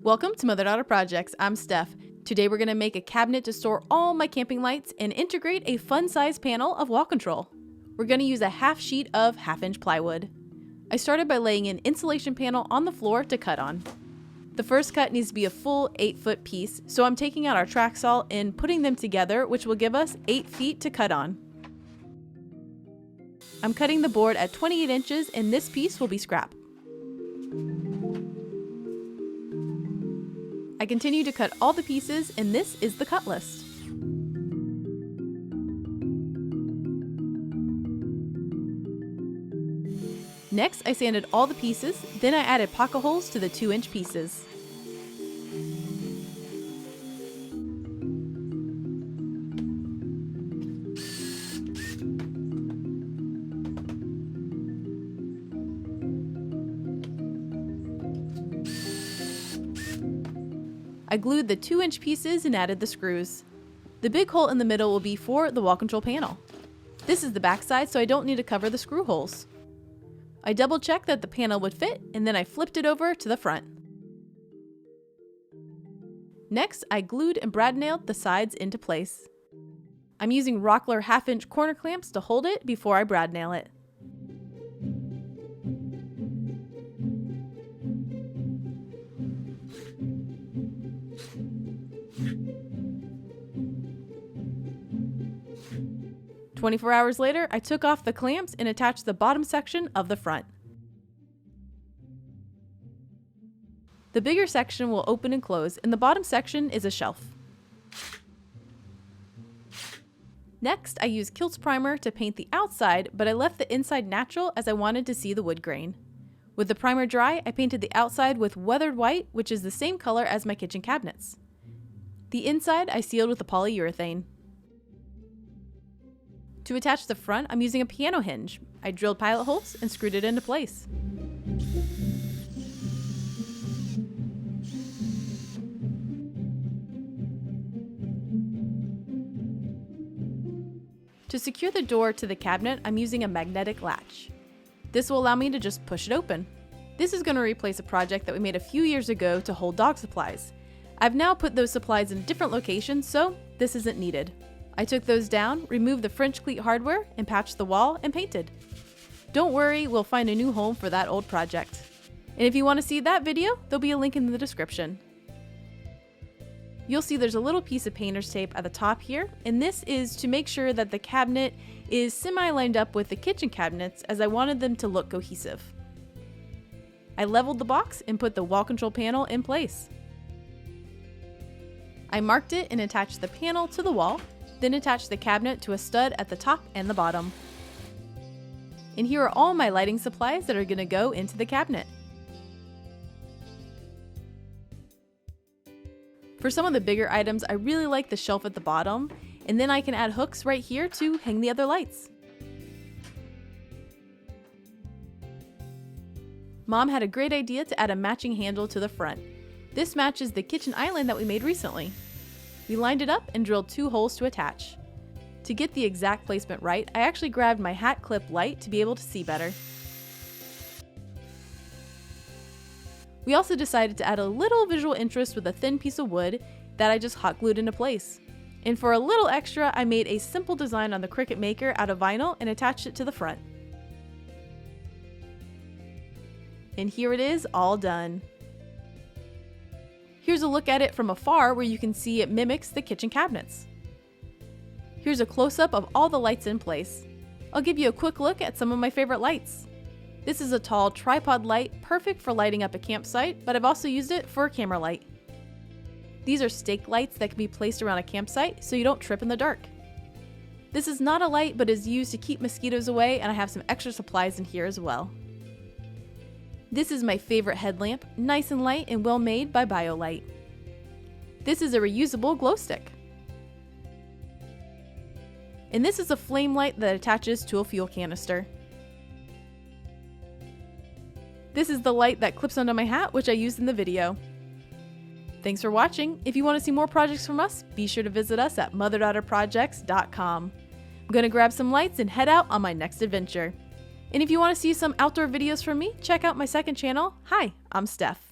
Welcome to Mother Daughter Projects. I'm Steph. Today we're going to make a cabinet to store all my camping lights and integrate a fun-size panel of wall control. We're going to use a half sheet of half-inch plywood. I started by laying an insulation panel on the floor to cut on. The first cut needs to be a full 8-foot piece, so I'm taking out our track saw and putting them together, which will give us 8 feet to cut on. I'm cutting the board at 28 inches and this piece will be scrap. I continue to cut all the pieces, and this is the cut list. Next, I sanded all the pieces, then I added pocket holes to the 2-inch pieces. I glued the 2-inch pieces and added the screws. The big hole in the middle will be for the wall control panel. This is the back side, so I don't need to cover the screw holes. I double checked that the panel would fit, and then I flipped it over to the front. Next, I glued and brad nailed the sides into place. I'm using Rockler 1/2-inch corner clamps to hold it before I brad nail it. "24 hours later, I took off the clamps and attached the bottom section of the front. The bigger section will open and close, and the bottom section is a shelf. Next, I used Kiltz primer to paint the outside, but I left the inside natural as I wanted to see the wood grain. With the primer dry, I painted the outside with weathered white, which is the same color as my kitchen cabinets. The inside I sealed with a polyurethane. To attach the front, I'm using a piano hinge. I drilled pilot holes and screwed it into place. To secure the door to the cabinet, I'm using a magnetic latch. This will allow me to just push it open. This is going to replace a project that we made a few years ago to hold dog supplies. I've now put those supplies in different locations, so this isn't needed. I took those down, removed the French cleat hardware, and patched the wall and painted. Don't worry, we'll find a new home for that old project. And if you want to see that video, there'll be a link in the description. You'll see there's a little piece of painter's tape at the top here, and this is to make sure that the cabinet is semi-lined up with the kitchen cabinets, as I wanted them to look cohesive. I leveled the box and put the wall control panel in place. I marked it and attached the panel to the wall, then attach the cabinet to a stud at the top and the bottom. And here are all my lighting supplies that are going to go into the cabinet. For some of the bigger items, I really like the shelf at the bottom, and then I can add hooks right here to hang the other lights. Mom had a great idea to add a matching handle to the front. This matches the kitchen island that we made recently. We lined it up and drilled 2 holes to attach. To get the exact placement right, I actually grabbed my hat clip light to be able to see better. We also decided to add a little visual interest with a thin piece of wood that I just hot glued into place. And for a little extra, I made a simple design on the Cricut Maker out of vinyl and attached it to the front. And here it is, all done. Here's a look at it from afar where you can see it mimics the kitchen cabinets. Here's a close-up of all the lights in place. I'll give you a quick look at some of my favorite lights. This is a tall tripod light, perfect for lighting up a campsite, but I've also used it for a camera light. These are stake lights that can be placed around a campsite so you don't trip in the dark. This is not a light, but is used to keep mosquitoes away, and I have some extra supplies in here as well. This is my favorite headlamp, nice and light and well made by BioLite. This is a reusable glow stick. And this is a flame light that attaches to a fuel canister. This is the light that clips onto my hat, which I used in the video. Thanks for watching. If you want to see more projects from us, be sure to visit us at motherdaughterprojects.com. I'm going to grab some lights and head out on my next adventure. And if you want to see some outdoor videos from me, check out my second channel. Hi, I'm Steph.